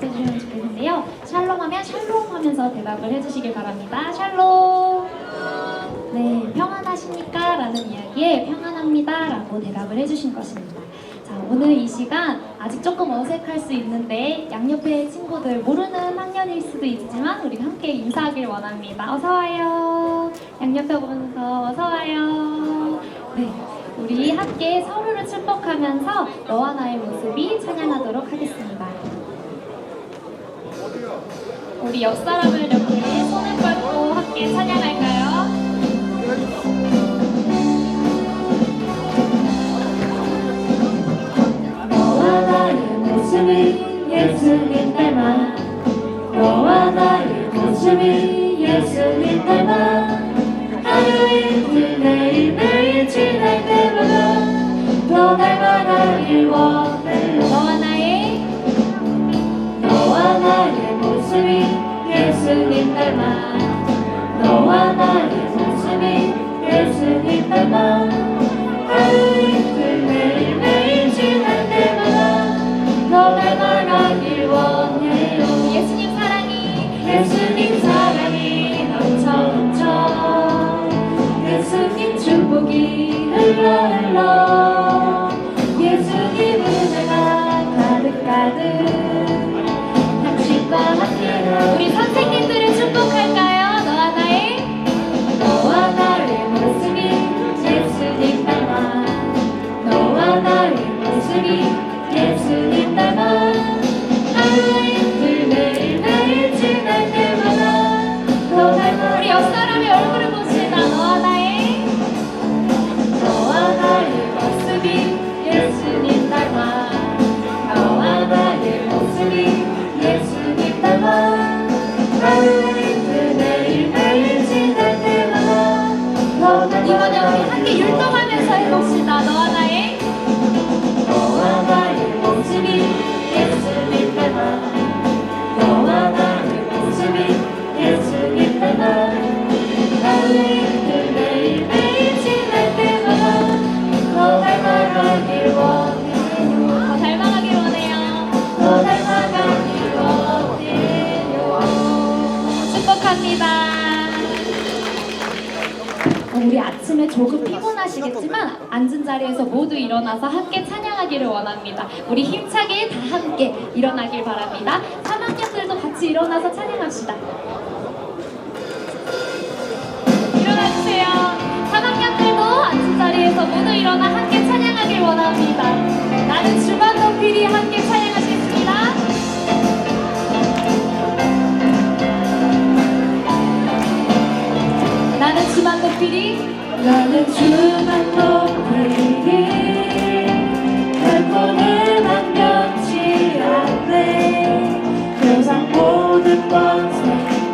해주시면 좋겠는데요. 샬롬 하면 샬롬 하면서 대답을 해주시길 바랍니다. 샬롬! 네, 평안하십니까? 라는 이야기에 평안합니다 라고 대답을 해주신 것입니다. 자, 오늘 이 시간 아직 조금 어색할 수 있는데 양옆에 친구들 모르는 학년일 수도 있지만 우리 함께 인사하길 원합니다. 어서와요. 양옆에 보면서 어서와요. 네, 우리 함께 서로를 축복하면서 너와 나의 모습이 찬양하도록 하겠습니다. 우리 옆 사람을 이렇게 손을 뻗고 함께 찬양할까요? 너와 나의 모습이 예수님 닮아 너와 나의 모습이 예수님 닮아 하루 이틀 매일매일 지날 때마다 더 닮아가길 원해 너와 나의 모습이 예수님 닮아 너와 나의 모습이 예수님 닮아 하루 이틀 매일매일 지날 때마다 더 닮아가길 원해요. 예수님 사랑이 넘쳐 예수님 축복이 흘러 예수님 은혜가 가득가득 당신과 함께라. 우리 선생님들을 축복할까요? 너와 나의 모습이 예수님 닮아 너와 나의 모습이 예수님 닮아 하루 이틀 매일매일 지날 때마다 더 닮아. 우리 옆 사람의 얼굴을 봅시다. 너와 나의 모습이 예수님 닮아 너와 나의 모습이 예수님 닮아 하루 이틀 매일매일 지날 때마다 더 닮아. 이번에 우리 함께 율동하면서 해봅시다. 너와 나의 모습이 예수님 닮아 너와 나의 모습이 예수님 닮아 하루 이틀 매일매일 지날 때마다 더 닮아가길 원해요. 더 닮아가길 원해요. 더 닮아가길 원해요. 축복합니다. 우리 아침에 조금 피곤하시겠지만 앉은 자리에서 모두 일어나서 함께 찬양하기를 원합니다. 우리 힘차게 다 함께 일어나길 바랍니다. 3학년들도 같이 일어나서 찬양합시다. 일어나주세요. 3학년들도 앉은 자리에서 모두 일어나 함께 찬양하길 원합니다. 나는 주만 높이리 함께 찬양하시겠습니다. 나는 주만 높이리 결코 내 맘 변치 않네 세상 모든 권세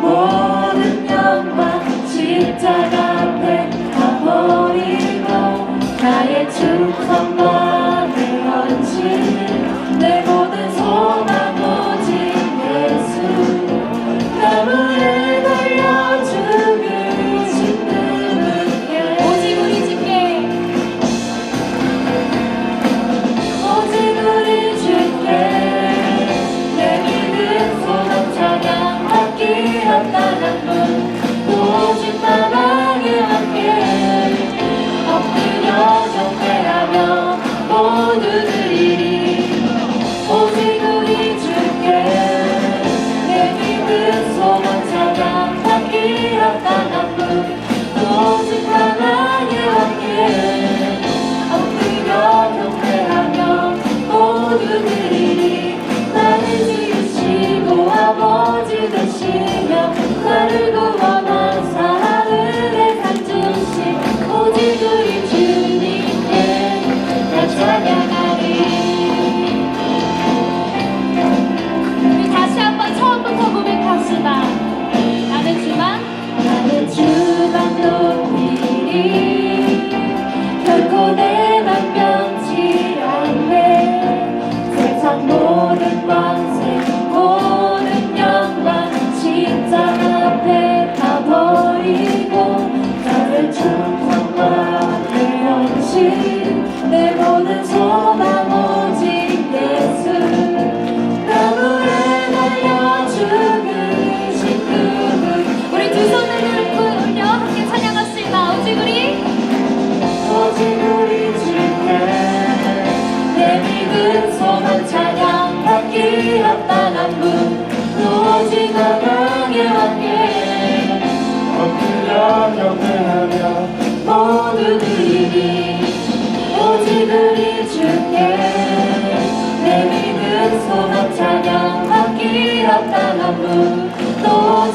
모든 영광 십자가 앞에 다 버리고 나의 충성과 내 헌신 내 모든 소망 오직 예수 나무에 달려 죽으신 그분께 오직 우리 주께 내 믿음 소망 찬양 받기 합당한 분 오직 나랑에 함께 엎드려 경배하며 모두 드리리 오직 우리 주께 내 믿음 소망 찬양 받기 합당한 분 오직 나랑에 함께 엎드려 경배하며 모두 드리리 나를 지으시고 아버지 되시며 나를 구원한 사랑을 산 주신 오직 우리 주님께 나 찬양하리. 우리 다시 한번 처음부터 고백합시다. 나는 주만 높이리 결코 내 맘 변치 않네 세상 모든 권세 모든 영광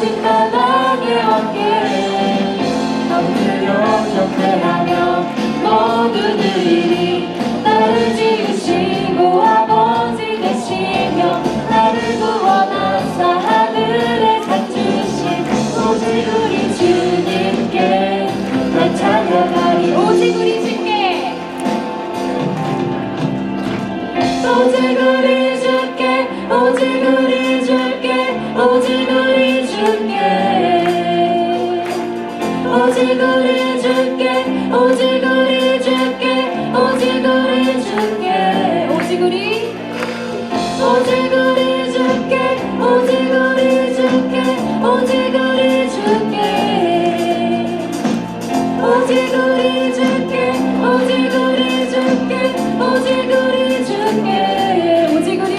십자가에 함께 엎드려 경배하며 모든 일이 나를 지으시고 아버지 되시며 나를 구원하사 하늘에 상 주신 오직 우리 주님께 난 찬양하리 오직 우리 주께 오직 우리 주께 오직 우리 주께 오직 우리 주께 오직 우리 주께 오직 우리 주께 오직 우리 주께 오직 우리 오직 우리 주께 오직 우리 주께 오직 우리 주께 오직 우리 주께 오직 우리 주께 오직 우리 주께 오직 우리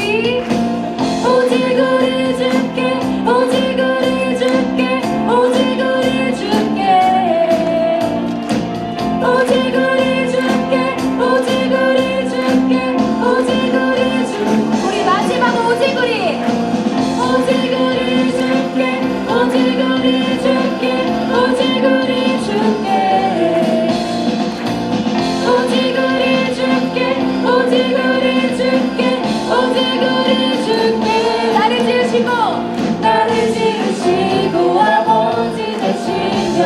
오직 우리 주께 오직 우리 주께 오직 우리 주께 오직 우리 주께 오직 우리 주께 오직 우리 주께 우리 마지막 오직 우리 오직 우리 주께 오직 우리 주께 오직 우리 주께 오직 우리 주께 오직 우리 주께 오직 우리 주께 나를 지으시고 나를 지으시고 아버지 되시며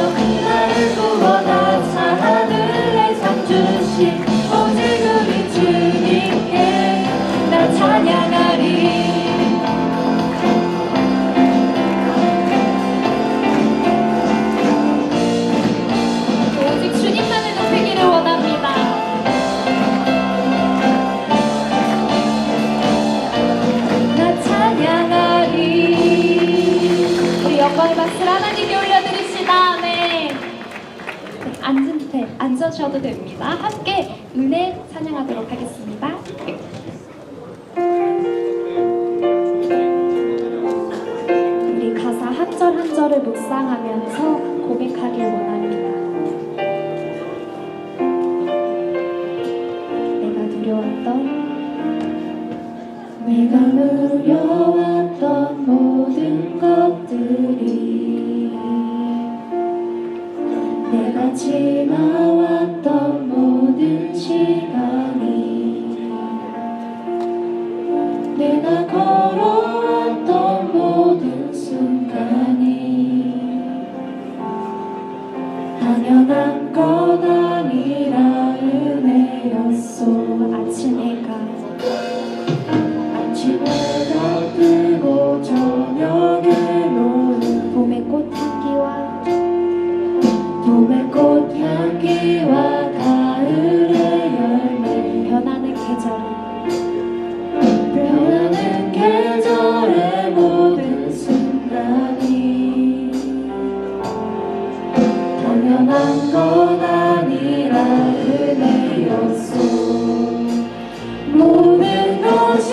나를 구원하사 하늘에 상 주신 오직 우리 주님께 나 찬양하리 오직 주님만을 높이기를 원합니다. 나 찬양하리 우리 영광의 박수를 하나님께 올려드립시다. 네. 앉으셔도 됩니다. 함께 은혜 찬양하도록 하겠습니다. 우리 가사 한 절 한 절을 묵상하면서 고백하길 원합니다. 내가 누려왔던 모든 것들이 내가 지나왔던 모든 시간이 내가 걸어왔던 모든 순간이 당연한 건 아니라 은혜였소. 아침해가 뜨고 저녁에 노는 봄의 꽃향기와 가을의 열매 변하는 계절의 모든 순간이 당연한 건 아니라 은혜였소. 모든 것이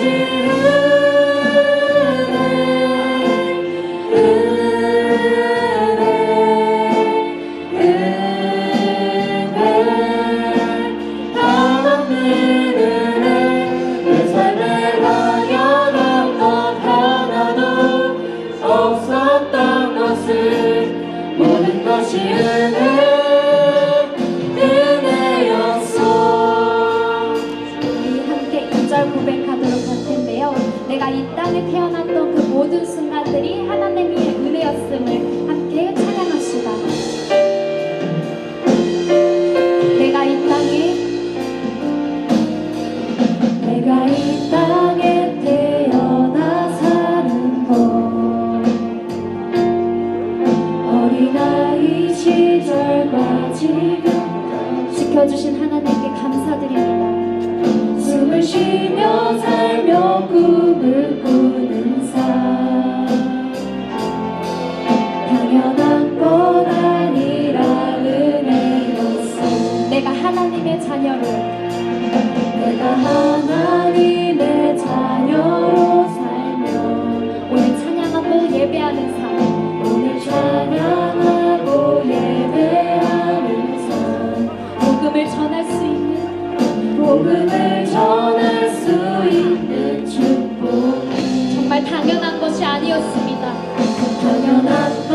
내가 이 땅에 태어났던 그 모든 순간들이 하나님의 은혜였음을 함께 찬양합시다. 내가 이 땅에 태어나 사는 것 어린아이 시절과 지금까지 지켜주신 하나님께 감사드립니다. 숨을 쉬며 살며 꿈을 꾸는 삶 당연한 건 아니라 은혜였어. 내가 하나님의 자녀로 살며 오늘 찬양하고 예배하는 삶 오늘 찬양하고 예배하는 삶 복음을 전할 수 있는 축복 정말 당연한 것이 아니었습니다. 당연한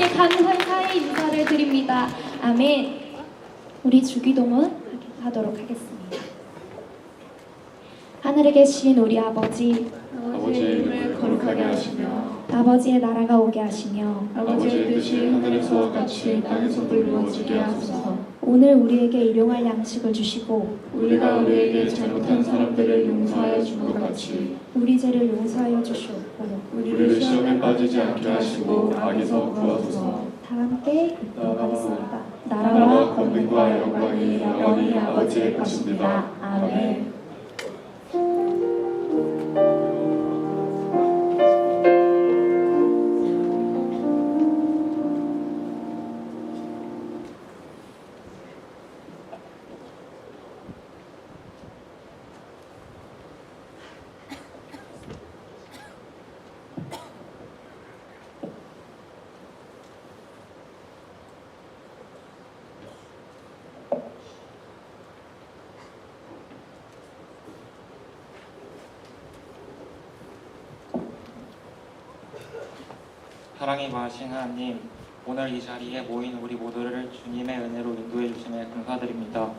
주님께 감사의 인사를 드립니다. 아멘. 우리 주기도문 하도록 하겠습니다. 하늘에 계신 우리 아버지, 아버지의 이름을 거룩하게 하시며 아버지의 나라가 오게 하시며 아버지의 뜻이 하늘에서와 같이 땅에서도 이루어지게 하소서. 오늘 우리에게 일용할 양식을 주시고 우리가 우리에게 잘못한 사람들을 용서하여 준 것 같이 우리 죄를 용서하여 주시옵고 우리를 시험에 빠지지 않게 하시고 악에서 구하소서. 다 함께 기도하겠습니다. 나라와 권능과 영광이 영원히 아버지의 것입니다. 아멘. 사랑이 많으신 하나님, 오늘 이 자리에 모인 우리 모두를 주님의 은혜로 인도해 주심에 감사드립니다.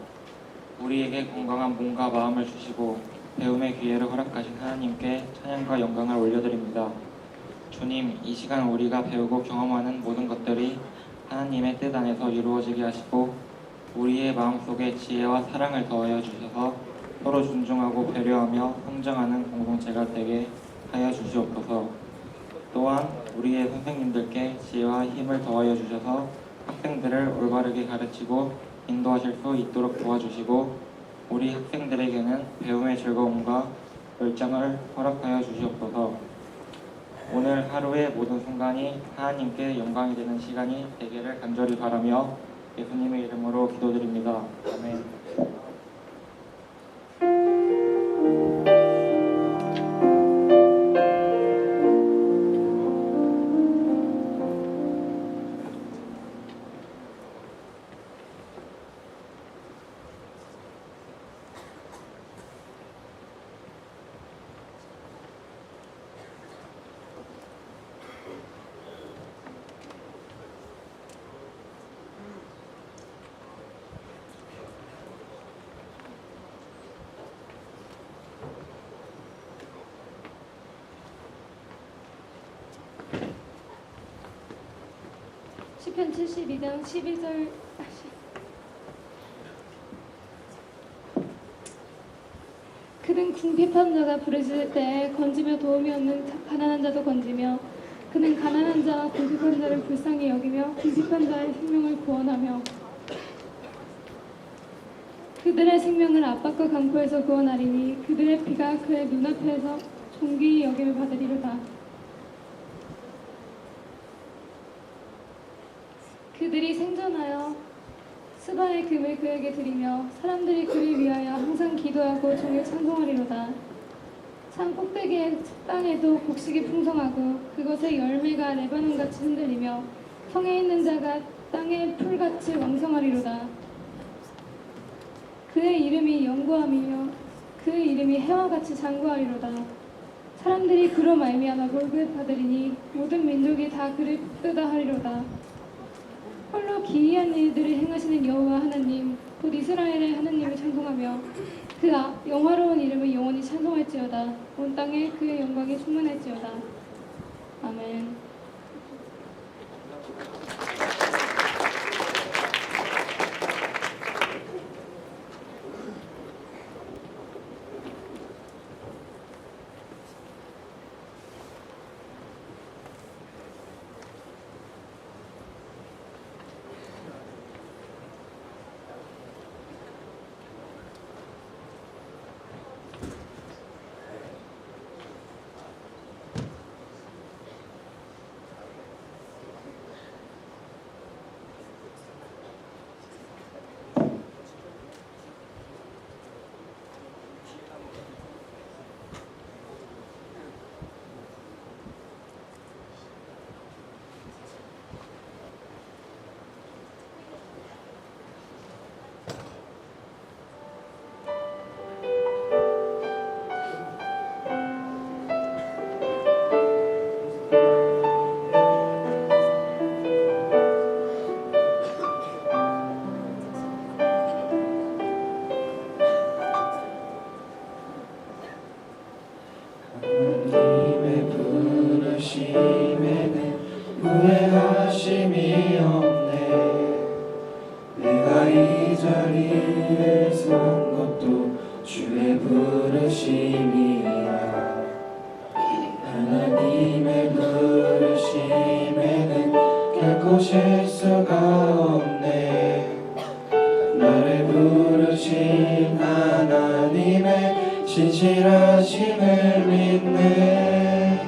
우리에게 건강한 몸과 마음을 주시고 배움의 기회를 허락하신 하나님께 찬양과 영광을 올려드립니다. 주님, 이 시간 우리가 배우고 경험하는 모든 것들이 하나님의 뜻 안에서 이루어지게 하시고 우리의 마음속에 지혜와 사랑을 더하여 주셔서 서로 존중하고 배려하며 성장하는 공동체가 되게 하여 주시옵소서. 또한 우리의 선생님들께 지혜와 힘을 더하여 주셔서 학생들을 올바르게 가르치고 인도하실 수 있도록 도와주시고 우리 학생들에게는 배움의 즐거움과 열정을 허락하여 주시옵소서. 오늘 하루의 모든 순간이 하나님께 영광이 되는 시간이 되기를 간절히 바라며 예수님의 이름으로 기도드립니다. 아멘. 시편 72장 12절 그는 궁핍한 자가 부르짖을 때 건지며 도움이 없는 가난한 자도 건지며 그는 가난한 자와 궁핍한 자를 불쌍히 여기며 궁핍한 자의 생명을 구원하며 그들의 생명을 압박과 강포에서 구원하리니 그들의 피가 그의 눈앞에서 존귀히 여김을 받으리로다. 그들이 생존하여 스바의 금을 그에게 드리며 사람들이 그를 위하여 항상 기도하고 종일 찬송하리로다. 산 꼭대기의 땅에도 곡식이 풍성하고 그것의 열매가 레바논같이 흔들리며 성에 있는 자가 땅의 풀같이 왕성하리로다. 그의 이름이 영구함이며 그의 이름이 해와같이 장구하리로다. 사람들이 그로 말미암아 복을 받으리니 모든 민족이 다 그를 복되다 하리로다. 홀로 기이한 일들을 행하시는 여호와 하나님 곧 이스라엘의 하나님을 찬송하며 그 영화로운 이름을 영원히 찬송할지어다. 온 땅에 그의 영광이 충만할지어다. 아멘. 부르심이 없네. 내가 이 자리에 선 것도 주의 부르심이야. 하나님의 부르심에는 결코 실수가 없네. 나를 부르신 하나님의 신실하심을 믿네.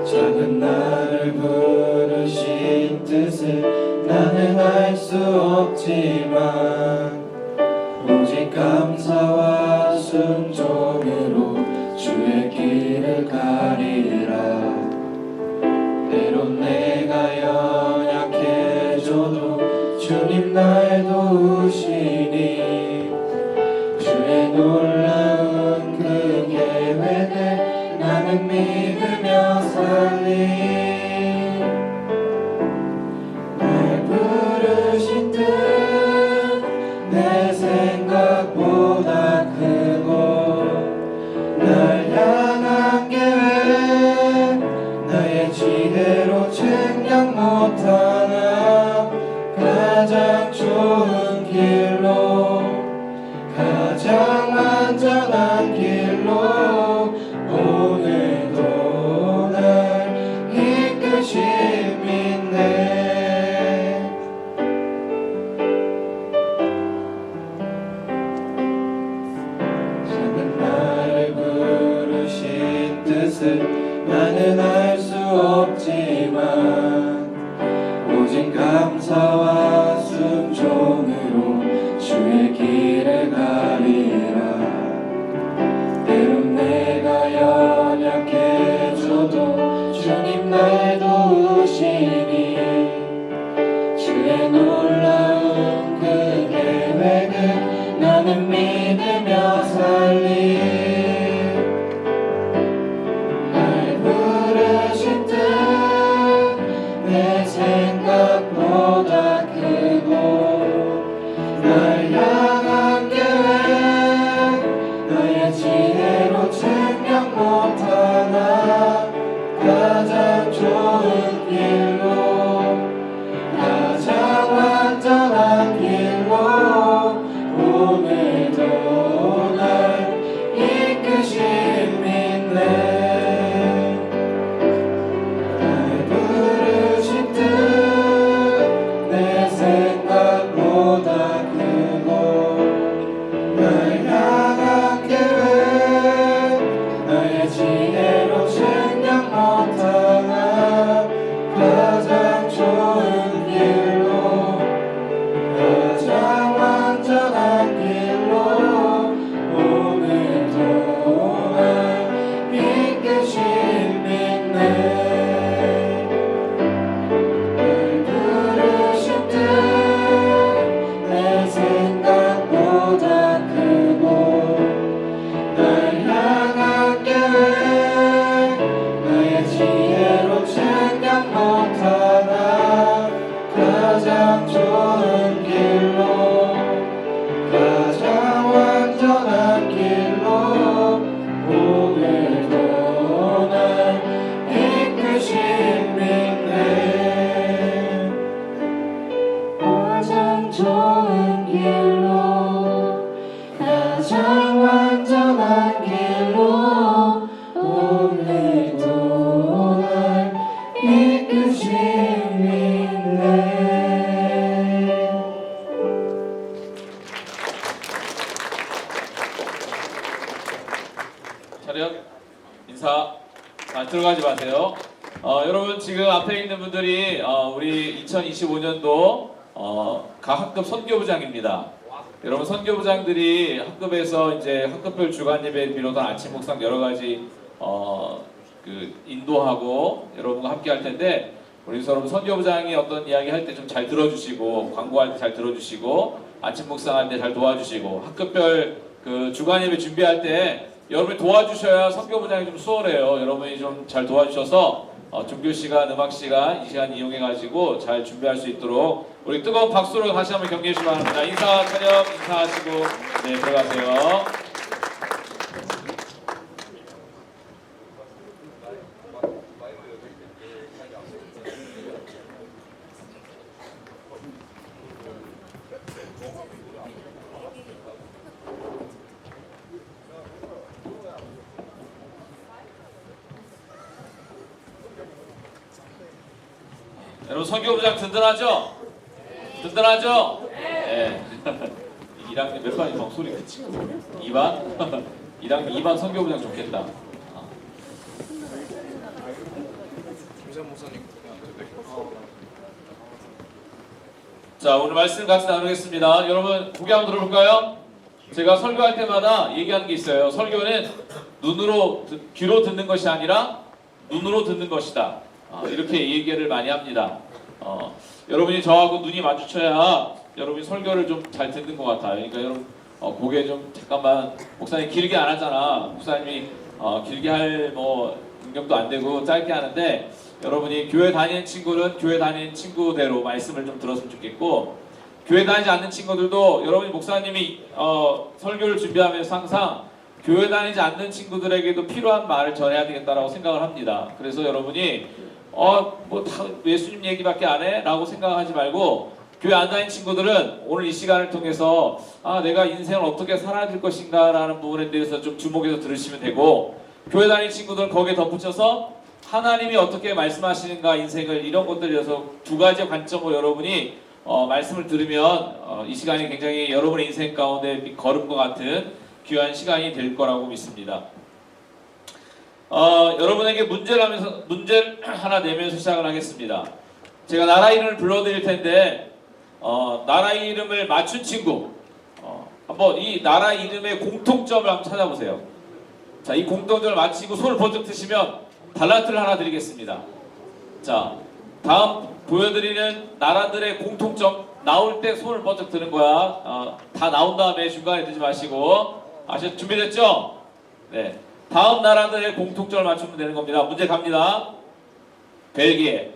작은 나를 부르신 뜻을 나는 알 수 없지만 오직 감사와 순종으로 주의 길을 가리라. 때론 내가 연약해져도 주님 날 도우시니 주의 놀라운 그 계획을 나는 믿으며 살리. 날 부르신 뜻 내 생각보다 크고 날 향한 계획 나의 지혜로 측량 못하나 가장 좋은 길로 가장 안전한 길로 오늘도 날 이끄심 있네. 작은 나를 부르신 뜻을 나는 알 수 없지만 오직 감사와 순종으로 주의 길을 가리라. 때론 내가 연약해져도 주님 날 도우시니 주의 놀라운 그 계획을 나는 믿으며 살리. 날 부르신 뜻 내 생각보다 크고 날 향한 계획 나의 지혜로 측량 못하나 가장 좋은 길로 가장 완전한 길로 오늘도 날 이끄심 있네. 날 부르신 뜻 내 생각보다 크고 날 향한 계획 나의 지혜로 측량 못하나 가장 좋은 길로 가장 완전한 길로 오늘도 날 이끄심 있네. 날 부르신 뜻 내 생각보다 크고 날 향한 계획 나의 지혜로 측량 못하나 가장 좋은 길로 가장 완전한 길로 오늘도 날 이끄심 있네. 가장 좋은 길로 가장 완전한 길로 오늘도 날 이끄심 있네. 차렷 인사. 자, 들어가지 마세요. 여러분 지금 앞에 있는 분들이 우리 2025년도 각 학급 선교부장입니다. 여러분 선교부장들이 학급에서 이제 학급별 주간 예배를 비롯한 아침 묵상 여러 가지 그 인도하고 여러분과 함께 할 텐데 우리 여러분 선교부장이 어떤 이야기 할 때 좀 잘 들어주시고 광고할 때 잘 들어주시고 아침 묵상할 때 잘 도와주시고 학급별 그 주간 예배 준비할 때 여러분이 도와주셔야 선교부장이 좀 수월해요. 여러분이 좀 잘 도와주셔서 종교 시간, 음악 시간 이 시간 이용해 가지고 잘 준비할 수 있도록 우리 뜨거운 박수로 다시 한번 격려해 주시기 바랍니다. 인사 차렷 인사하시고 네 들어가세요. 여러분 선교부장 든든하죠? 든든하죠? 네. 1학년 몇 반이 막 소리 그치? 2반? 1학년 2반 선교부장 좋겠다. 자, 오늘 말씀 같이 나누겠습니다. 여러분 고개 한번 들어볼까요? 제가 설교할 때마다 얘기하는 게 있어요. 설교는 귀로 듣는 것이 아니라 눈으로 듣는 것이다. 이렇게 얘기를 많이 합니다. 여러분이 저하고 눈이 마주쳐야 여러분이 설교를 좀 잘 듣는 것 같아요. 그러니까 여러분 고개 좀 잠깐만, 목사님 길게 안 하잖아. 목사님이 길게 할 능력도 안 되고 짧게 하는데, 여러분이 교회 다니는 친구는 교회 다니는 친구대로 말씀을 좀 들었으면 좋겠고, 교회 다니지 않는 친구들도 여러분이 목사님이 설교를 준비하면서 항상 교회 다니지 않는 친구들에게도 필요한 말을 전해야 되겠다라고 생각을 합니다. 그래서 여러분이 다 예수님 얘기밖에 안 해? 라고 생각하지 말고, 교회 안 다니는 친구들은 오늘 이 시간을 통해서 내가 인생을 어떻게 살아야 될 것인가 라는 부분에 대해서 좀 주목해서 들으시면 되고, 교회 다니는 친구들은 거기에 덧붙여서 하나님이 어떻게 말씀하시는가, 인생을, 이런 것들이어서 두 가지 관점으로 여러분이 말씀을 들으면 이 시간이 굉장히 여러분의 인생 가운데 걸음과 같은 귀한 시간이 될 거라고 믿습니다. 여러분에게 문제를 하나 내면서 시작을 하겠습니다. 제가 나라 이름을 불러드릴 텐데, 나라 이름을 맞춘 친구, 한번 이 나라 이름의 공통점을 한번 찾아보세요. 자, 이 공통점을 맞히고 손을 번쩍 드시면 달란트를 하나 드리겠습니다. 자, 다음 보여드리는 나라들의 공통점 나올 때 손을 번쩍 드는 거야. 다 나온 다음에 중간에 드지 마시고. 준비됐죠? 네. 다음 나라들의 공통점을 맞추면 되는 겁니다. 문제 갑니다. 벨기에.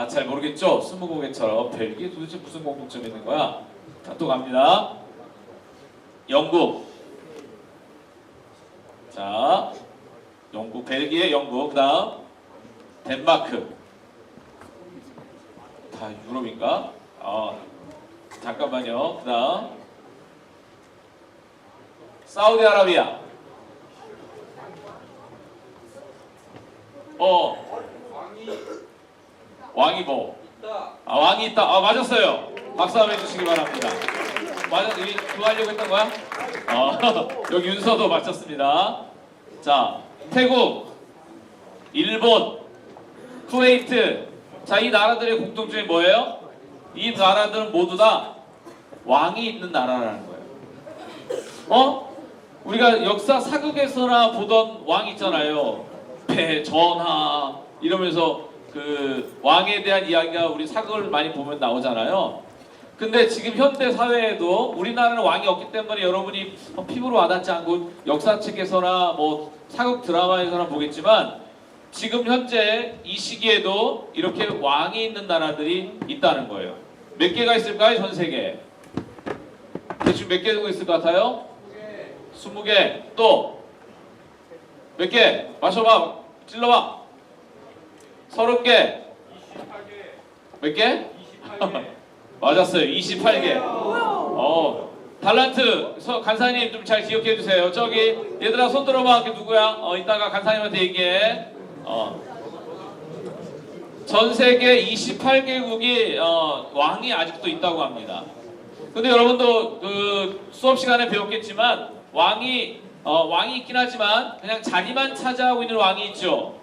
잘 모르겠죠? 스무고개처럼 벨기에 도대체 무슨 공통점이 있는 거야? 자, 또 갑니다. 영국. 자, 영국, 벨기에, 영국. 그 다음 덴마크. 다 유럽인가? 잠깐만요. 그 다음 사우디아라비아. 왕이 뭐? 왕이 있다. 맞았어요. 박수 한번 해주시기 바랍니다. 여기 구하려고 했던 거야? 여기 윤서도 맞췄습니다. 자, 태국, 일본, 쿠웨이트. 자, 이 나라들의 공통점이 뭐예요? 이 나라들은 모두 다 왕이 있는 나라라는 거예요. 우리가 역사 사극에서나 보던 왕 있잖아요. 배, 전하 이러면서 그 왕에 대한 이야기가 우리 사극을 많이 보면 나오잖아요. 근데 지금 현대 사회에도 우리나라는 왕이 없기 때문에 여러분이 피부로 와닿지 않고 역사책에서나 사극 드라마에서나 보겠지만, 지금 현재 이 시기에도 이렇게 왕이 있는 나라들이 있다는 거예요. 몇 개가 있을까요? 전 세계에. 대충 몇 개 정도 있을 것 같아요? 20개. 또 몇 개? 마셔봐. 찔러봐. 30개. 몇 개? 28개. 맞았어요. 28개. 달란트 간사님 좀 잘 기억해 주세요. 저기 얘들아 손 들어봐. 그게 누구야? 이따가 간사님한테 얘기해. 전 세계 28개국이 왕이 아직도 있다고 합니다. 근데 여러분도 그 수업 시간에 배웠겠지만 왕이 있긴 하지만 그냥 자리만 차지하고 있는 왕이 있죠.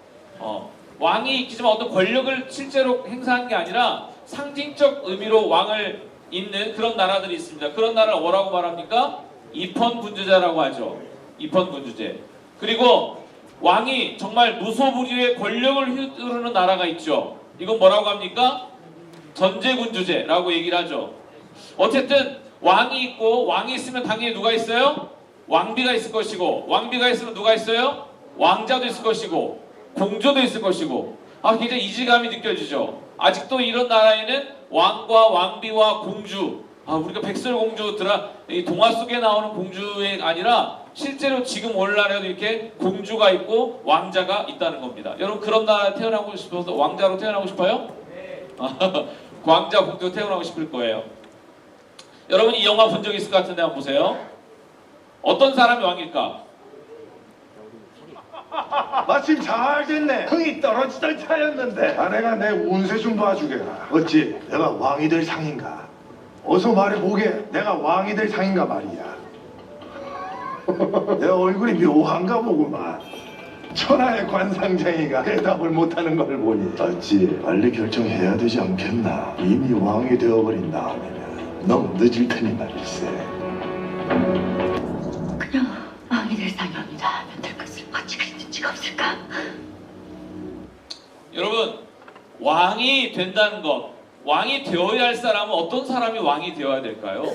왕이 있지만 어떤 권력을 실제로 행사하는 게 아니라 상징적 의미로 왕을 잇는 그런 나라들이 있습니다. 그런 나라를 뭐라고 말합니까? 입헌군주제라고 하죠. 입헌군주제. 그리고 왕이 정말 무소불위의 권력을 휘두르는 나라가 있죠. 이건 뭐라고 합니까? 전제군주제라고 얘기를 하죠. 어쨌든 왕이 있고, 왕이 있으면 당연히 누가 있어요? 왕비가 있을 것이고, 왕비가 있으면 누가 있어요? 왕자도 있을 것이고, 공주도 있을 것이고. 굉장히 이질감이 느껴지죠. 아직도 이런 나라에는 왕과 왕비와 공주, 우리가 백설공주 이 동화 속에 나오는 공주가 아니라 실제로 지금 오늘날에도 이렇게 공주가 있고 왕자가 있다는 겁니다. 여러분 그런 나라에 태어나고 싶어서 왕자로 태어나고 싶어요? 네. 왕자 공주로 태어나고 싶을 거예요. 여러분 이 영화 본 적 있을 것 같은데 한번 보세요. 어떤 사람이 왕일까? 마침 잘 됐네. 흥이 떨어지던 차였는데. 자네가 내 운세 좀 봐주게라. 어찌 내가 왕이 될 상인가? 어서 말해보게. 내가 왕이 될 상인가 말이야. 내 얼굴이 묘한가 보구만. 천하의 관상쟁이가 대답을 못하는 걸 보니 어찌 빨리 결정해야 되지 않겠나. 이미 왕이 되어버린 다음에는 너무 늦을 테니 말일세. 그냥 왕이 될 상황이라 하면 될 것을 어찌 그리 눈치가 없을까? 여러분, 왕이 된다는 것, 왕이 되어야 할 사람은 어떤 사람이 왕이 되어야 될까요?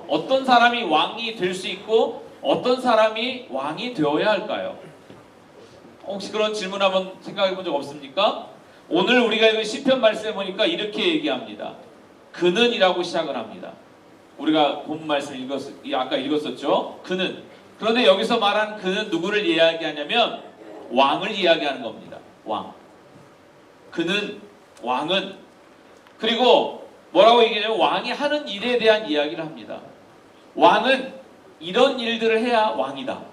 어떤 사람이 왕이 될 수 있고 어떤 사람이 왕이 되어야 할까요? 혹시 그런 질문 한번 생각해 본 적 없습니까? 오늘 우리가 읽은 시편 말씀에 보니까 이렇게 얘기합니다. 그는이라고 시작을 합니다. 우리가 본 말씀 아까 읽었었죠? 그는. 그런데 여기서 말한 그는 누구를 이야기하냐면 왕을 이야기하는 겁니다. 왕. 그는, 왕은. 그리고 뭐라고 얘기하냐면 왕이 하는 일에 대한 이야기를 합니다. 왕은 이런 일들을 해야 왕이다.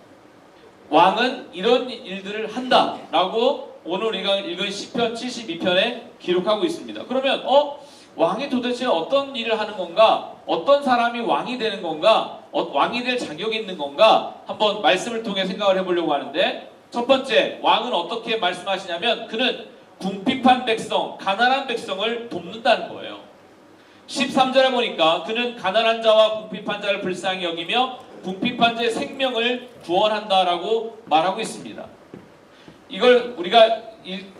왕은 이런 일들을 한다 라고 오늘 우리가 읽은 시편 72편에 기록하고 있습니다. 그러면 왕이 도대체 어떤 일을 하는 건가? 어떤 사람이 왕이 되는 건가? 왕이 될 자격이 있는 건가? 한번 말씀을 통해 생각을 해보려고 하는데, 첫 번째, 왕은 어떻게 말씀하시냐면 그는 궁핍한 백성, 가난한 백성을 돕는다는 거예요. 13절에 보니까 그는 가난한 자와 궁핍한 자를 불쌍히 여기며 궁핍한 자의 생명을 구원한다라고 말하고 있습니다. 이걸 우리가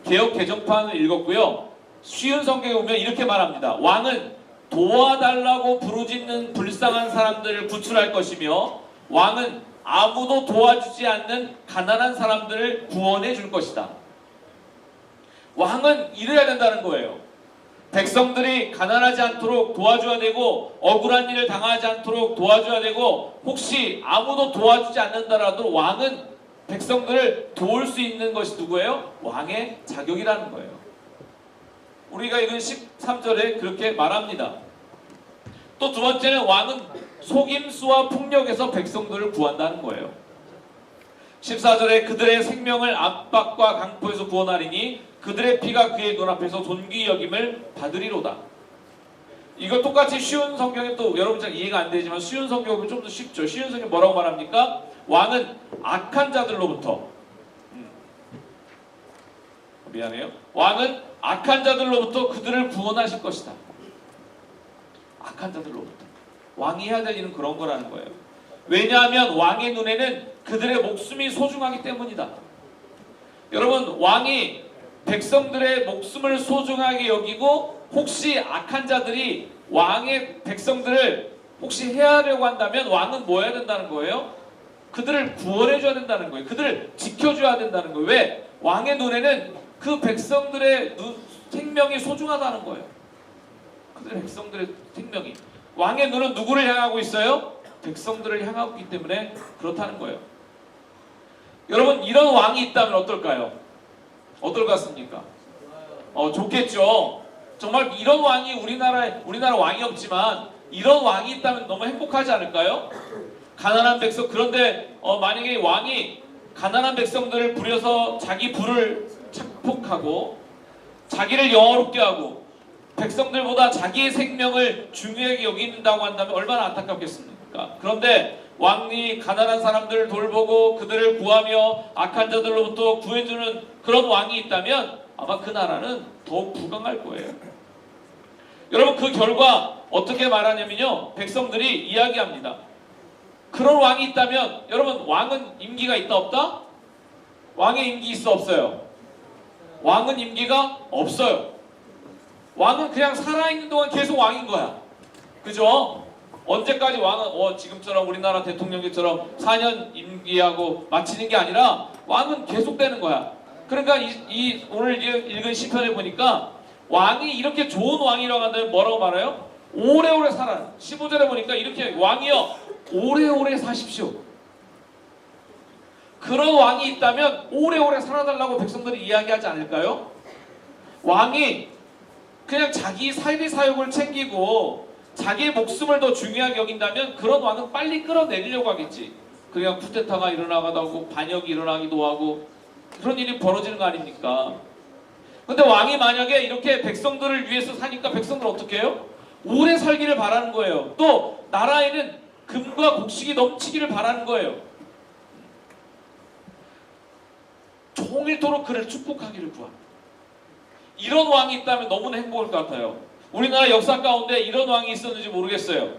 개역 개정판을 읽었고요. 쉬운 성경에 보면 이렇게 말합니다. 왕은 도와달라고 부르짖는 불쌍한 사람들을 구출할 것이며 왕은 아무도 도와주지 않는 가난한 사람들을 구원해 줄 것이다. 왕은 이래야 된다는 거예요. 백성들이 가난하지 않도록 도와줘야 되고 억울한 일을 당하지 않도록 도와줘야 되고 혹시 아무도 도와주지 않는다라도 왕은 백성들을 도울 수 있는 것이 누구예요? 왕의 자격이라는 거예요. 우리가 읽은 13절에 그렇게 말합니다. 또 두 번째는 왕은 속임수와 폭력에서 백성들을 구한다는 거예요. 14절에 그들의 생명을 압박과 강포에서 구원하리니 그들의 피가 그의 눈앞에서 존귀 여김을 받으리로다. 이거 똑같이 쉬운 성경에 또 여러분 잘 이해가 안 되지만 쉬운 성경은 좀 더 쉽죠. 쉬운 성경 뭐라고 말합니까? 왕은 악한 자들로부터 미안해요. 왕은 악한 자들로부터 그들을 구원하실 것이다. 악한 자들로부터. 왕이 해야 될 일은 그런 거라는 거예요. 왜냐하면 왕의 눈에는 그들의 목숨이 소중하기 때문이다. 여러분, 왕이 백성들의 목숨을 소중하게 여기고 혹시 악한 자들이 왕의 백성들을 혹시 해하려고 한다면 왕은 뭐 해야 된다는 거예요? 그들을 구원해줘야 된다는 거예요. 그들을 지켜줘야 된다는 거예요. 왜? 왕의 눈에는 그 백성들의 생명이 소중하다는 거예요. 그들의 백성들의 생명이. 왕의 눈은 누구를 향하고 있어요? 백성들을 향하고 있기 때문에 그렇다는 거예요. 여러분, 이런 왕이 있다면 어떨까요? 어떨 것 같습니까? 좋겠죠. 정말 이런 왕이 우리나라 왕이 없지만 이런 왕이 있다면 너무 행복하지 않을까요? 가난한 백성. 그런데 만약에 왕이 가난한 백성들을 부려서 자기 부를 착복하고 자기를 영화롭게 하고 백성들보다 자기의 생명을 중요하게 여긴다고 한다면 얼마나 안타깝겠습니까? 그런데 왕이 가난한 사람들을 돌보고 그들을 구하며 악한 자들로부터 구해주는 그런 왕이 있다면 아마 그 나라는 더욱 부강할 거예요. 여러분, 그 결과 어떻게 말하냐면요, 백성들이 이야기합니다. 그런 왕이 있다면, 여러분, 왕은 임기가 있다 없다? 왕의 임기 있어 없어요? 왕은 임기가 없어요. 왕은 그냥 살아있는 동안 계속 왕인 거야. 그죠? 언제까지 왕은 지금처럼 우리나라 대통령처럼 4년 임기하고 마치는 게 아니라 왕은 계속되는 거야. 그러니까 이 오늘 읽은 시편에 보니까 왕이 이렇게 좋은 왕이라고 한다면 뭐라고 말해요? 오래오래 살아요. 15절에 보니까 이렇게 왕이여 오래오래 사십시오. 그런 왕이 있다면 오래오래 살아달라고 백성들이 이야기하지 않을까요? 왕이 그냥 자기 사리 사욕을 챙기고 자기의 목숨을 더 중요하게 여긴다면 그런 왕은 빨리 끌어내리려고 하겠지. 그냥 쿠데타가 일어나가다고 반역이 일어나기도 하고 그런 일이 벌어지는 거 아닙니까? 근데 왕이 만약에 이렇게 백성들을 위해서 사니까 백성들 어떻게 해요? 오래 살기를 바라는 거예요. 또 나라에는 금과 곡식이 넘치기를 바라는 거예요. 종일토록 그를 축복하기를 구합니다. 이런 왕이 있다면 너무나 행복할 것 같아요. 우리나라 역사 가운데 이런 왕이 있었는지 모르겠어요.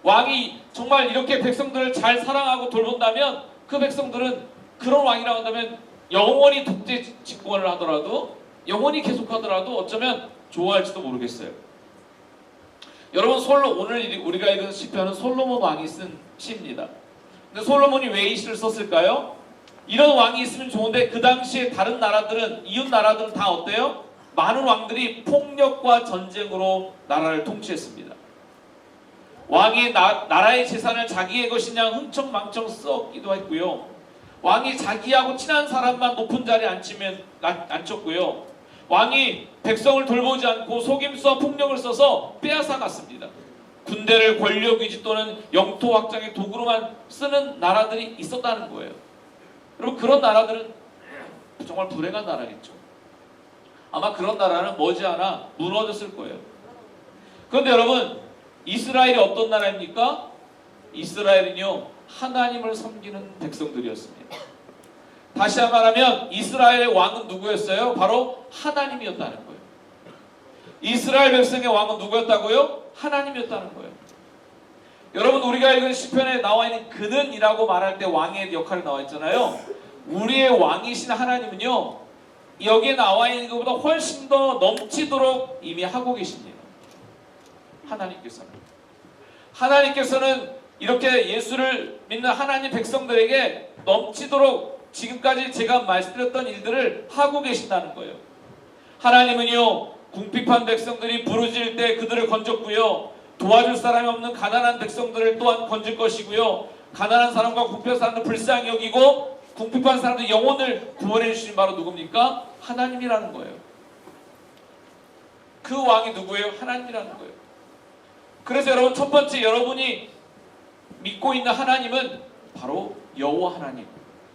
왕이 정말 이렇게 백성들을 잘 사랑하고 돌본다면 그 백성들은 그런 왕이라고 한다면 영원히 독재 집권을 하더라도 영원히 계속하더라도 어쩌면 좋아할지도 모르겠어요. 여러분 오늘 우리가 읽은 시편은 솔로몬 왕이 쓴 시입니다. 근데 솔로몬이 왜 이 시를 썼을까요? 이런 왕이 있으면 좋은데 그 당시에 다른 나라들은 이웃 나라들은 다 어때요? 많은 왕들이 폭력과 전쟁으로 나라를 통치했습니다. 왕이 나라의 재산을 자기의 것이냐 흥청망청 썼기도 했고요. 왕이 자기하고 친한 사람만 높은 자리에 앉혔고요. 왕이 백성을 돌보지 않고 속임수와 폭력을 써서 빼앗아갔습니다. 군대를 권력 유지 또는 영토 확장의 도구로만 쓰는 나라들이 있었다는 거예요. 여러분 그런 나라들은 정말 불행한 나라겠죠. 아마 그런 나라는 머지않아 무너졌을 거예요. 그런데 여러분 이스라엘이 어떤 나라입니까? 이스라엘은요 하나님을 섬기는 백성들이었습니다. 다시 말하면 이스라엘의 왕은 누구였어요? 바로 하나님이었다는 거예요. 이스라엘 백성의 왕은 누구였다고요? 하나님이었다는 거예요. 여러분 우리가 읽은 시편에 나와 있는 그는이라고 말할 때 왕의 역할이 나와 있잖아요. 우리의 왕이신 하나님은요 여기에 나와 있는 것보다 훨씬 더 넘치도록 이미 하고 계십니다. 하나님께서는 이렇게 예수를 믿는 하나님 백성들에게 넘치도록 지금까지 제가 말씀드렸던 일들을 하고 계신다는 거예요. 하나님은요 궁핍한 백성들이 부르짖을 때 그들을 건졌고요. 도와줄 사람이 없는 가난한 백성들을 또한 건질 것이고요. 가난한 사람과 궁핍한 사람들 불쌍히 여기고 궁핍한 사람들 영혼을 구원해 주시는 바로 누굽니까? 하나님이라는 거예요. 그 왕이 누구예요? 하나님이라는 거예요. 그래서 여러분 첫 번째 여러분이 믿고 있는 하나님은 바로 여호와 하나님.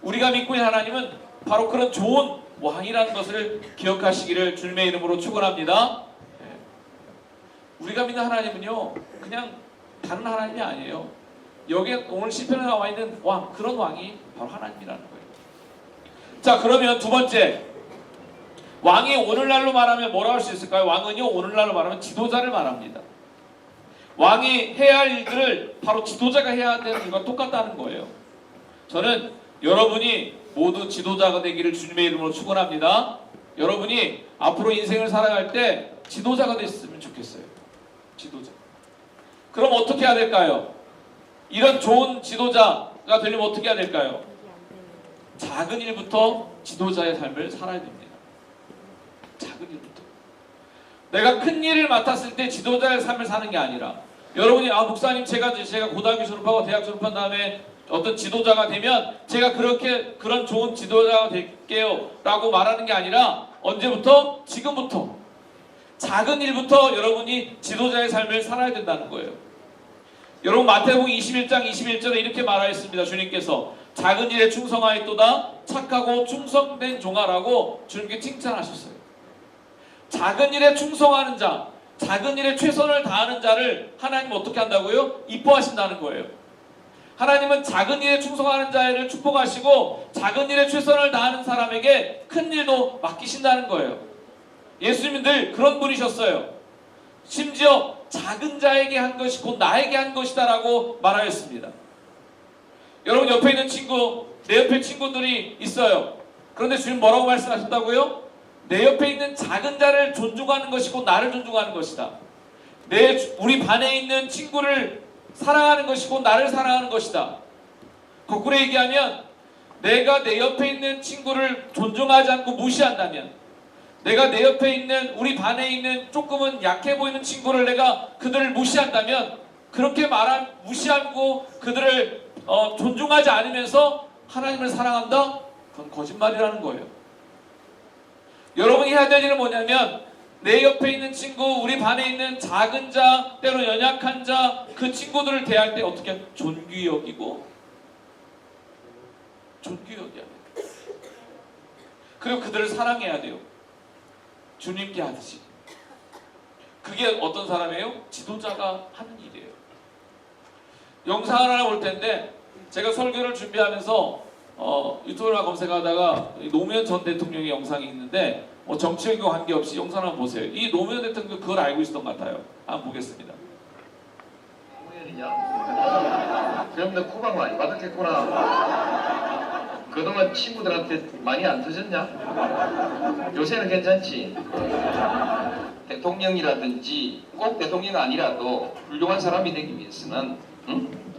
우리가 믿고 있는 하나님은 바로 그런 좋은 왕이라는 것을 기억하시기를 주님의 이름으로 축원합니다. 우리가 믿는 하나님은요 그냥 다른 하나님이 아니에요. 여기에 오늘 시편에 나와 있는 왕, 그런 왕이 바로 하나님이라는 거예요. 자 그러면 두 번째 왕이 오늘날로 말하면 뭐라고 할 수 있을까요? 왕은요 오늘날로 말하면 지도자를 말합니다. 왕이 해야 할 일들을 바로 지도자가 해야 되는 일과 똑같다는 거예요. 저는 여러분이 모두 지도자가 되기를 주님의 이름으로 축원합니다. 여러분이 앞으로 인생을 살아갈 때 지도자가 됐으면 좋겠어요. 지도자. 그럼 어떻게 해야 될까요? 이런 좋은 지도자가 되려면 어떻게 해야 될까요? 작은 일부터 지도자의 삶을 살아야 됩니다. 작은 일부터. 내가 큰 일을 맡았을 때 지도자의 삶을 사는 게 아니라 여러분이 목사님 제가 고등학교 졸업하고 대학 졸업한 다음에 어떤 지도자가 되면 제가 그런 좋은 지도자가 될게요 라고 말하는 게 아니라 언제부터? 지금부터 작은 일부터 여러분이 지도자의 삶을 살아야 된다는 거예요. 여러분 마태복음 21장 21절에 이렇게 말하였습니다. 주님께서 작은 일에 충성하였도다 착하고 충성된 종아라고 주님께 칭찬하셨어요. 작은 일에 충성하는 자, 작은 일에 최선을 다하는 자를 하나님 어떻게 한다고요? 이뻐하신다는 거예요. 하나님은 작은 일에 충성하는 자를 축복하시고 작은 일에 최선을 다하는 사람에게 큰 일도 맡기신다는 거예요. 예수님은 늘 그런 분이셨어요. 심지어 작은 자에게 한 것이 곧 나에게 한 것이다 라고 말하였습니다. 여러분 옆에 있는 친구, 내 옆에 친구들이 있어요. 그런데 주님 뭐라고 말씀하셨다고요? 내 옆에 있는 작은 자를 존중하는 것이 곧 나를 존중하는 것이다. 우리 반에 있는 친구를 사랑하는 것이 곧 나를 사랑하는 것이다. 거꾸로 얘기하면 내가 내 옆에 있는 친구를 존중하지 않고 무시한다면 내가 내 옆에 있는 우리 반에 있는 조금은 약해 보이는 친구를 내가 그들을 무시한다면 그렇게 무시하고 그들을 존중하지 않으면서 하나님을 사랑한다? 그건 거짓말이라는 거예요. 여러분이 해야 될 일은 뭐냐면 내 옆에 있는 친구, 우리 반에 있는 작은 자, 때로 연약한 자, 그 친구들을 대할 때 어떻게 존귀히 여기고 존귀해야 돼요. 그리고 그들을 사랑해야 돼요. 주님께 하듯이. 그게 어떤 사람이에요? 지도자가 하는 일이에요. 영상을 하나 볼 텐데 제가 설교를 준비하면서 유튜브나 검색하다가 노무현 전 대통령의 영상이 있는데 정치적인 관계없이 영상 한번 보세요. 이 노무현 대통령 그걸 알고 있었던 것 같아요. 한번 보겠습니다. 노무현이냐? 그럼 너 쿠방 많이 받았겠구나. 그동안 친구들한테 많이 안 터졌냐? 요새는 괜찮지? 대통령이라든지 꼭 대통령 아니라도 훌륭한 사람이 되기 위해서는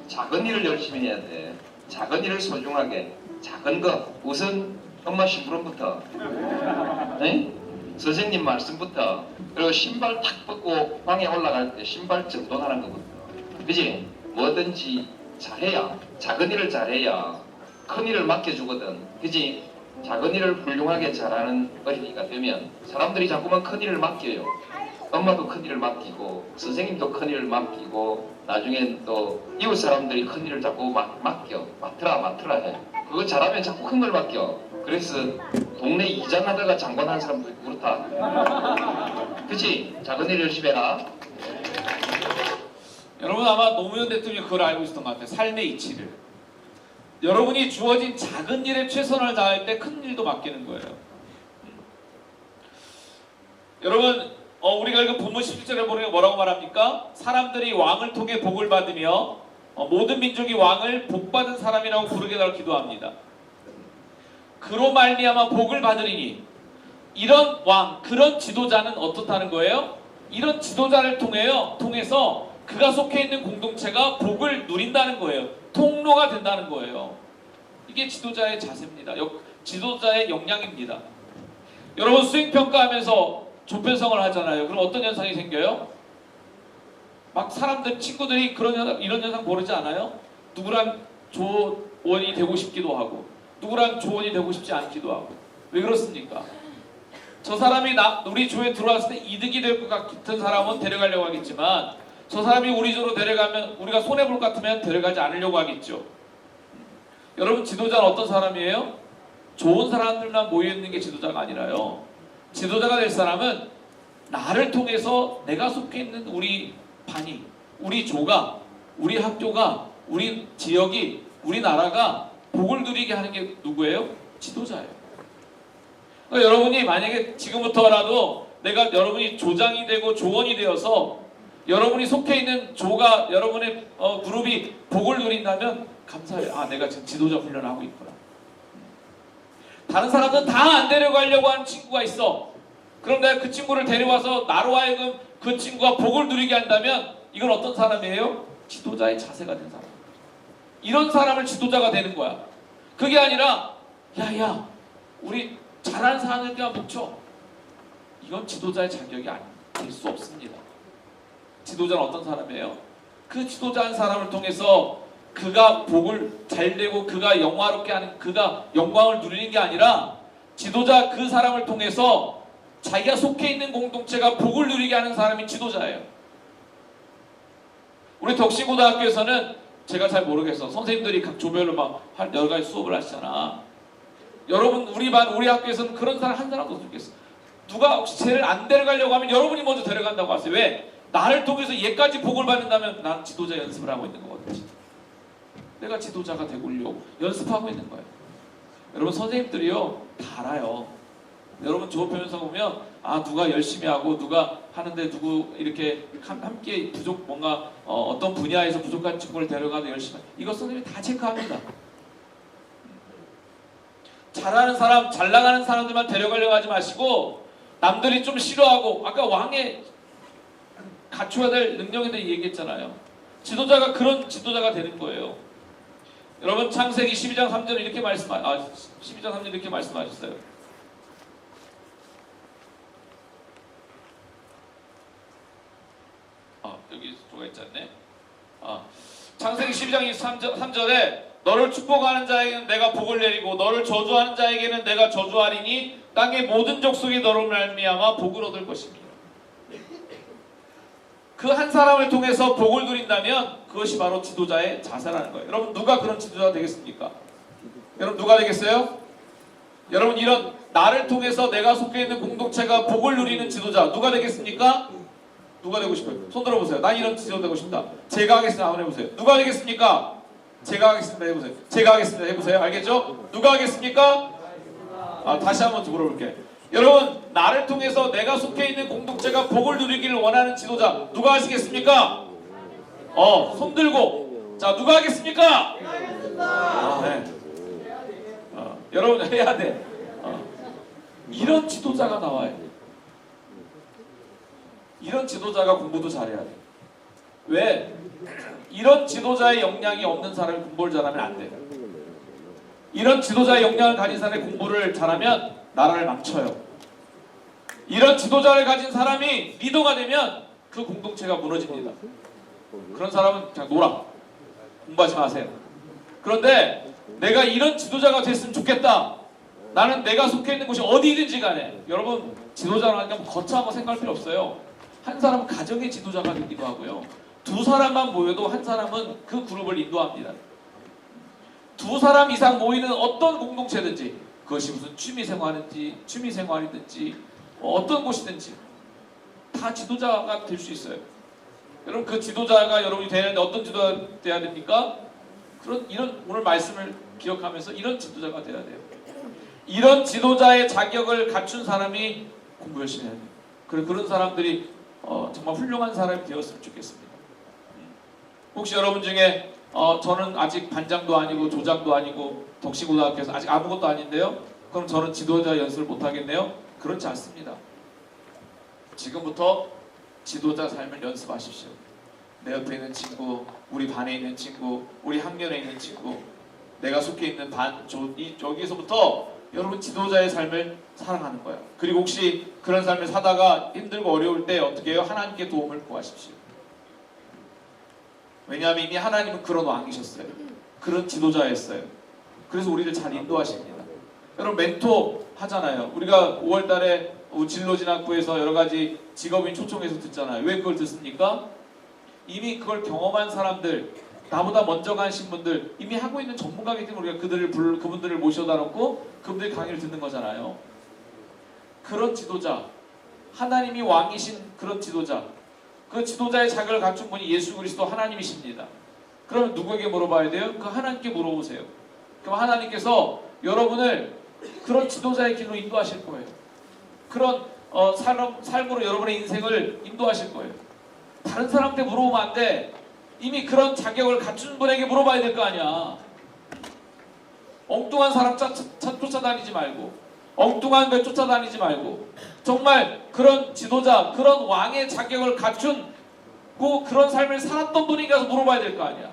작은 일을 열심히 해야 돼. 작은 일을 소중하게. 작은 거 우선 엄마 심부름부터, 네? 선생님 말씀부터, 그리고 신발 탁 벗고 방에 올라갈 때 신발 정돈하는 것부터. 그지? 뭐든지 잘해야, 작은 일을 잘해야 큰 일을 맡겨주거든. 그지? 작은 일을 훌륭하게 잘하는 어린이가 되면 사람들이 자꾸만 큰 일을 맡겨요. 엄마도 큰 일을 맡기고 선생님도 큰 일을 맡기고 나중엔 또 이웃 사람들이 큰 일을 자꾸 맡으라 해. 그거 잘하면 자꾸 큰 걸 맡겨. 그래서 동네 이장하다가 장관한 사람도 있고 그렇다. 그치? 작은 일 열심히 해라. 여러분 아마 노무현 대통령이 그걸 알고 있었던 것 같아요. 삶의 이치를. 여러분이 주어진 작은 일에 최선을 다할 때 큰 일도 맡기는 거예요. 여러분 우리가 이거 본문 11절에 보면 뭐라고 말합니까? 사람들이 왕을 통해 복을 받으며 모든 민족이 왕을 복받은 사람이라고 부르게 달라고 기도합니다. 그로 말미암아 복을 받으리니 이런 왕, 그런 지도자는 어떻다는 거예요? 이런 지도자를 통해서 그가 속해 있는 공동체가 복을 누린다는 거예요. 통로가 된다는 거예요. 이게 지도자의 자세입니다. 지도자의 역량입니다. 여러분 수행평가하면서 조편성을 하잖아요. 그럼 어떤 현상이 생겨요? 막 사람들, 친구들이 이런 현상 모르지 않아요? 누구랑 조언이 되고 싶기도 하고 누구랑 조언이 되고 싶지 않기도 하고. 왜 그렇습니까? 저 사람이 우리 조에 들어왔을 때 이득이 될 것 같은 사람은 데려가려고 하겠지만 저 사람이 우리 조로 데려가면 우리가 손해볼 것 같으면 데려가지 않으려고 하겠죠. 여러분 지도자는 어떤 사람이에요? 좋은 사람들만 모여있는 게 지도자가 아니라요. 지도자가 될 사람은 나를 통해서 내가 속해 있는 우리 반이, 우리 조가, 우리 학교가, 우리 지역이, 우리 나라가 복을 누리게 하는 게 누구예요? 지도자예요. 그러니까 여러분이 만약에 지금부터라도 여러분이 조장이 되고 조원이 되어서 여러분이 속해 있는 조가, 여러분의 그룹이 복을 누린다면 감사해요. 아, 내가 지금 지도자 훈련을 하고 있구나. 다른 사람들은 다 안 데려가려고 하는 친구가 있어. 그럼 내가 그 친구를 데려와서 나로 하여금 그 친구가 복을 누리게 한다면 이건 어떤 사람이에요? 지도자의 자세가 된 사람. 이런 사람을 지도자가 되는 거야. 그게 아니라 야야 우리 잘하는 사람들끼리 뭉쳐. 이건 지도자의 자격이 될 수 없습니다. 지도자는 어떤 사람이에요? 그 지도자한 사람을 통해서 그가 복을 잘 되고 그가 영화롭게 하는, 그가 영광을 누리는 게 아니라 지도자 그 사람을 통해서 자기가 속해 있는 공동체가 복을 누리게 하는 사람이 지도자예요. 우리 덕신고등학교에서는 제가 잘 모르겠어. 선생님들이 각 조별로 막 여러 가지 수업을 하시잖아. 여러분 우리 반 우리 학교에서는 그런 사람 한 사람도 없겠어. 누가 혹시 쟤를 안 데려가려고 하면 여러분이 먼저 데려간다고 하세요. 왜? 나를 통해서 얘까지 복을 받는다면 난 지도자 연습을 하고 있는 거거든요. 내가 지도자가 되고려고 연습하고 있는 거예요. 여러분 선생님들이요 다 알아요. 여러분 조업하면서 보면 아 누가 열심히 하고 누가 하는데 누구 이렇게 함께 뭔가 어떤 분야에서 부족한 친구를 데려가도 열심히 이거 선생님이 다 체크합니다. 잘하는 사람, 잘 나가는 사람들만 데려가려고 하지 마시고 남들이 좀 싫어하고 아까 왕의 갖춰야 될 능력에 대해 얘기했잖아요. 지도자가 그런 지도자가 되는 거예요. 여러분 창세기 12장 3절 이렇게 12장 3절 이렇게 말씀하셨어요. 여기 누가 있지 않네. 창세기 12장 3절에 너를 축복하는 자에게는 내가 복을 내리고 너를 저주하는 자에게는 내가 저주하리니 땅의 모든 족속이 너로 말미암아 복을 얻을 것입니다. 그 한 사람을 통해서 복을 누린다면 그것이 바로 지도자의 자세라는 거예요. 여러분 누가 그런 지도자가 되겠습니까? 여러분 누가 되겠어요? 여러분 이런 나를 통해서 내가 속해 있는 공동체가 복을 누리는 지도자 누가 되겠습니까? 누가 되고 싶어요? 손 들어보세요. 난 이런 지도자 되고 싶다. 제가 하겠습니다. 한번 해보세요. 누가 되겠습니까? 제가 하겠습니다. 해보세요. 제가 하겠습니다. 해보세요. 알겠죠? 누가 하겠습니까? 다시 한번 물어볼게요. 여러분 나를 통해서 내가 속해 있는 공동체가 복을 누리기를 원하는 지도자 누가 하시겠습니까? 손 들고 자 누가 하겠습니까? 네. 여러분 해야 돼. 이런 지도자가 나와야 돼. 이런 지도자가 공부도 잘해야 돼. 왜? 이런 지도자의 역량이 없는 사람이 공부를 잘하면 안 돼. 이런 지도자의 역량을 가진 사람이 공부를 잘하면 나라를 망쳐요. 이런 지도자를 가진 사람이 리더가 되면 그 공동체가 무너집니다. 그런 사람은 그냥 놀아. 공부하지 마세요. 그런데 내가 이런 지도자가 됐으면 좋겠다. 나는 내가 속해 있는 곳이 어디든지 간에 여러분 지도자라는 게 거창한 거 생각할 필요 없어요. 한 사람은 가정의 지도자가 되기도 하고요. 두 사람만 모여도 한 사람은 그 그룹을 인도합니다. 두 사람 이상 모이는 어떤 공동체든지 그것이 무슨 취미생활이든지 어떤 곳이든지 다 지도자가 될 수 있어요. 여러분 그 지도자가 여러분이 되는데 어떤 지도자가 돼야 됩니까? 이런 오늘 말씀을 기억하면서 이런 지도자가 돼야 돼요. 이런 지도자의 자격을 갖춘 사람이 공부 열심히 해야 돼요. 그런 사람들이 정말 훌륭한 사람이 되었으면 좋겠습니다. 혹시 여러분 중에 저는 아직 반장도 아니고 조장도 아니고 덕시고등학교에서 아직 아무것도 아닌데요. 그럼 저는 지도자 연습을 못하겠네요. 그렇지 않습니다. 지금부터 지도자 삶을 연습하십시오. 내 옆에 있는 친구, 우리 반에 있는 친구, 우리 학년에 있는 친구, 내가 속해 있는 여기서부터 여러분 지도자의 삶을 살아가는 거예요. 그리고 혹시 그런 삶을 사다가 힘들고 어려울 때 어떻게 해요? 하나님께 도움을 구하십시오. 왜냐하면 이미 하나님은 그런 왕이셨어요. 그런 지도자였어요. 그래서 우리를 잘 인도하십니다. 여러분 멘토 하잖아요. 우리가 5월달에 진로진학부에서 여러 가지 직업인 초청해서 듣잖아요. 왜 그걸 듣습니까? 이미 그걸 경험한 사람들, 나보다 먼저 가신 분들, 이미 하고 있는 전문가이기 때문에 우리가 그분들을 모셔다 놓고 그분들의 강의를 듣는 거잖아요. 그런 지도자, 하나님이 왕이신 그런 지도자, 그 지도자의 자격을 갖춘 분이 예수 그리스도 하나님이십니다. 그러면 누구에게 물어봐야 돼요? 그 하나님께 물어보세요. 그럼 하나님께서 여러분을 그런 지도자의 길로 인도하실 거예요. 그런 삶으로 여러분의 인생을 인도하실 거예요. 다른 사람한테 물어보면 안 돼. 이미 그런 자격을 갖춘 분에게 물어봐야 될 거 아니야. 엉뚱한 사람 쫓아다니지 말고, 엉뚱한 걸 쫓아다니지 말고, 정말 그런 지도자, 그런 왕의 자격을 갖춘 그런 삶을 살았던 분에게 가서 물어봐야 될 거 아니야.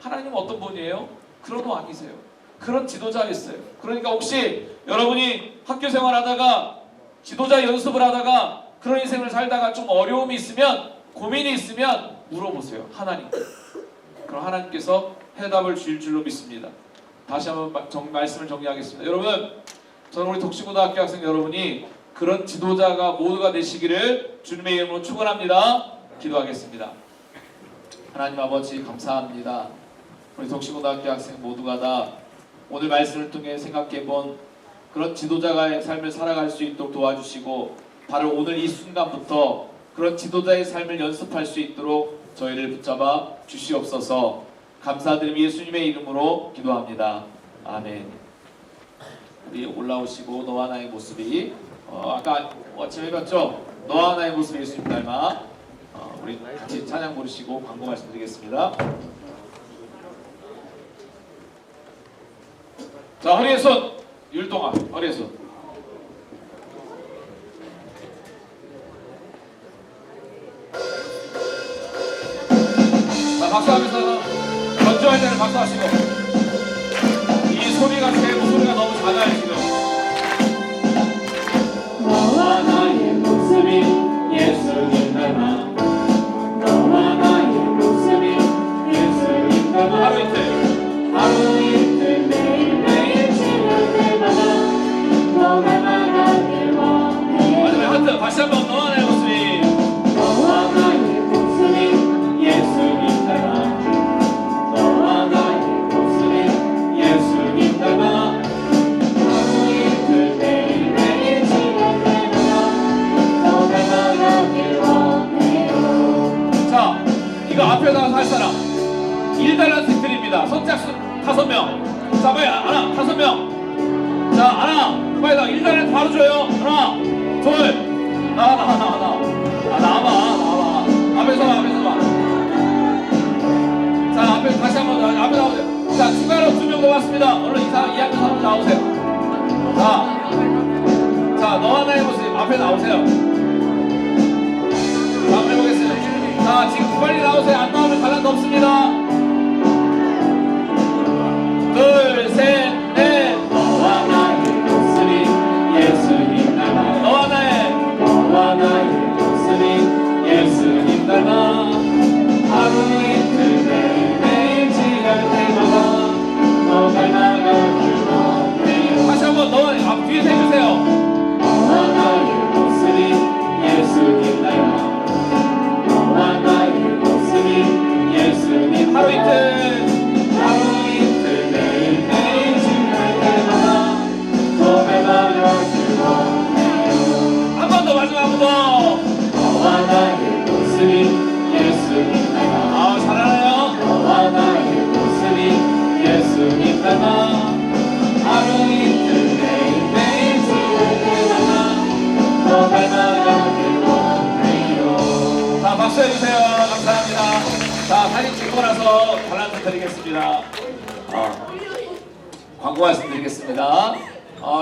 하나님은 어떤 분이에요? 그런 왕이세요. 그런 지도자였어요. 그러니까 혹시 여러분이 학교 생활하다가 지도자 연습을 하다가 그런 인생을 살다가 좀 어려움이 있으면, 고민이 있으면 물어보세요. 하나님께. 그럼 하나님께서 해답을 주실 줄로 믿습니다. 다시 한번 말씀을 정리하겠습니다. 여러분, 저는 우리 덕시고등학교 학생 여러분이 그런 지도자가 모두가 되시기를 주님의 이름으로 축원합니다. 기도하겠습니다. 하나님 아버지 감사합니다. 우리 덕시고등학교 학생 모두가 다 오늘 말씀을 통해 생각해본 그런 지도자의 삶을 살아갈 수 있도록 도와주시고, 바로 오늘 이 순간부터 그런 지도자의 삶을 연습할 수 있도록 저희를 붙잡아 주시옵소서. 감사드리며 예수님의 이름으로 기도합니다. 아멘. 우리 올라오시고 너와 나의 모습이 아까 아침에 봤죠? 너와 나의 모습이 예수님 닮아. 우리 같이 찬양 부르시고 광고 말씀드리겠습니다. 자, 허리에 손. 율동아, 허리에 손. 자, 박수하면서 건조할 때는 박수하시고. 이 소리가 소리가 너무 작아요 지금. 너와 나의 모습이 예수님 닮아. 너와 나의 모습이 예수님 닮아. 하루 이틀, 하루 이틀 매일매일 지날 때마다 너가 나를 원해. 마지막에 하트 다시 한번. 너와 나의 모습이, 너와 나의 모습이 예수님 닮아. 너와 나의 모습이 예수님 닮아. 5명. 자, 빨리 하나, 5명. 자, 하나, 빨리 나 1단에 바로 줘요. 하나, 둘, 나와. 나와봐. 앞에서 봐. 자, 앞에 다시 한번 앞에 나오세요. 자, 추가로 2명 남았습니다. 얼른 이학년 사람 나오세요. 자, 너 하나 해보세요. 앞에 나오세요. 자, 한번 해보겠습니다. 자, 지금 빨리 나오세요. 안 나오면 갈란도 없습니다. 둘, 셋, 넷. 너와 나의 목소리 예수님 닮아. 너와 나의 목소리 예수님 닮아. 하루 이틀 매일 지날 때마다 너 닮아가지고. 다시 한번 너 뒤에서 해주세요. 너와 나의 목소리 예수님 닮아. 너와 나의 목소리 예수님. 하루 이틀 매일 지날 때마다 너 닮아가지고. 한 번 더, 마지막 한 번 더. 너와 나의 목소리 예수님 닮아. 잘하네요. 너와 나의 목소리 예수님 닮아. 하루 이틀 매일 지날 때마다 너 닮아가기로 해요. 자, 박수 해주세요. 감사합니다. 자, 사진 찍고 나서 달란트 드리겠습니다. 광고 말씀드리겠습니다.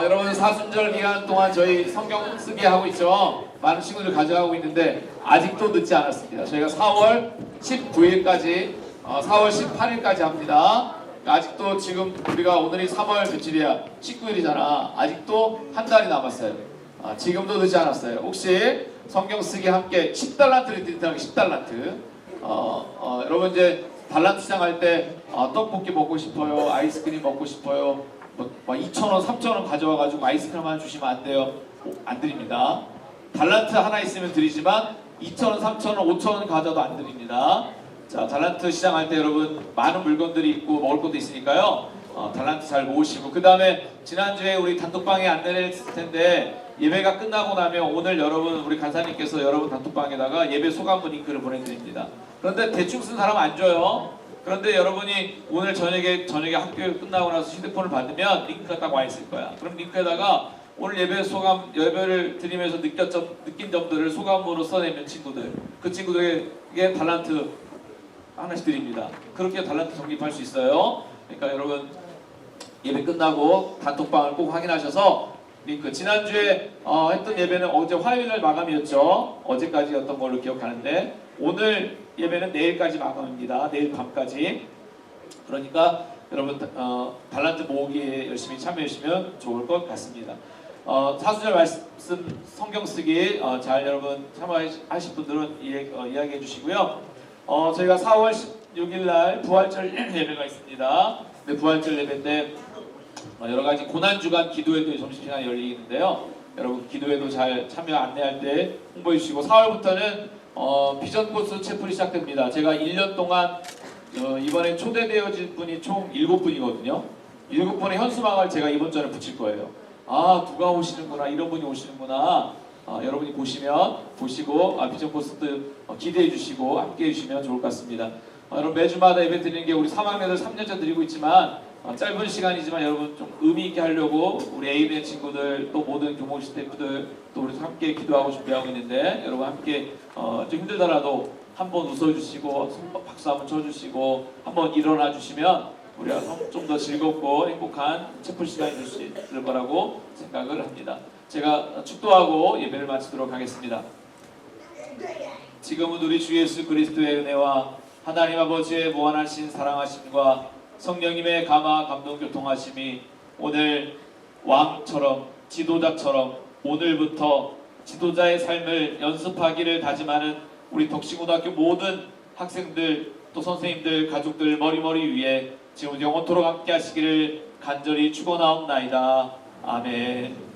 여러분, 사순절 기간 동안 저희 성경 쓰기 하고 있죠. 많은 친구들 가져가고 있는데 아직도 늦지 않았습니다. 저희가 4월 19일까지 4월 18일까지 합니다. 아직도 지금 우리가 오늘이 3월 며칠이야? 19일이잖아. 아직도 한 달이 남았어요. 지금도 늦지 않았어요. 혹시 성경 쓰기 함께 10달란트를 드린다는 게 10달란트. 여러분 이제 달란트 시장할 때 떡볶이 먹고 싶어요. 아이스크림 먹고 싶어요. 뭐 2,000원, 3,000원 가져와가지고 아이스크림만 주시면 안 돼요. 안 드립니다. 달란트 하나 있으면 드리지만 2,000원, 3,000원, 5,000원 가져도 안 드립니다. 자, 달란트 시장할 때 여러분 많은 물건들이 있고 먹을 것도 있으니까요. 달란트 잘 모으시고, 그 다음에 지난주에 우리 단톡방에 안내를 했을 텐데 예배가 끝나고 나면 오늘 여러분 우리 간사님께서 여러분 단톡방에다가 예배 소감문 링크를 보내드립니다. 그런데 대충 쓴 사람 안 줘요. 그런데 여러분이 오늘 저녁에 학교 끝나고 나서 휴대폰을 받으면 링크가 딱 와 있을 거야. 그럼 링크에다가 오늘 예배 소감, 예배를 드리면서 느낀 점들을 소감으로 써내면 그 친구들에게 달란트 하나씩 드립니다. 그렇게 달란트 적립할 수 있어요. 그러니까 여러분 예배 끝나고 단톡방을 꼭 확인하셔서 링크. 지난주에 했던 예배는 어제 화요일 마감이었죠. 어제까지였던 걸로 기억하는데 오늘 예배는 내일까지 마감입니다. 내일 밤까지. 그러니까 여러분 달란트 모으기에 열심히 참여해주시면 좋을 것 같습니다. 사순절 말씀 성경 쓰기 잘 여러분 참여하실 분들은 이야기해 주시고요. 저희가 4월 16일 날 부활절 예배가 있습니다. 네, 부활절 예배인데 여러 가지 고난주간 기도회도 점심시간에 열리는데요. 여러분 기도회도 잘 참여 안내할 때 홍보해 주시고 4월부터는 비전코스 채플이 시작됩니다. 제가 1년 동안 이번에 초대되어진 분이 총 7분이거든요. 7분의 현수막을 제가 이번 전에 붙일 거예요. 누가 오시는구나, 이런 분이 오시는구나. 여러분이 보시고 비전코스도 기대해 주시고 함께 해주시면 좋을 것 같습니다. 여러분 매주마다 예배 드리는 게 우리 3학년들 3년째 드리고 있지만 짧은 시간이지만 여러분 좀 의미 있게 하려고 우리 A맨 친구들 또 모든 교목 스태프들 또 우리 함께 기도하고 준비하고 있는데 여러분 함께 좀 힘들더라도 한번 웃어주시고 박수 한번 쳐주시고 한번 일어나 주시면 우리가 좀 더 즐겁고 행복한 채플 시간이 될 수 있을 거라고 생각을 합니다. 제가 축도하고 예배를 마치도록 하겠습니다. 지금은 우리 주 예수 그리스도의 은혜와 하나님 아버지의 무한하신 사랑하심과 성령님의 감화 감동 교통하심이 오늘 왕처럼 지도자처럼 오늘부터 지도자의 삶을 연습하기를 다짐하는 우리 덕시고등학교 모든 학생들 또 선생님들 가족들 머리머리 위에 지금 영원토록 함께 하시기를 간절히 축원하옵나이다. 아멘.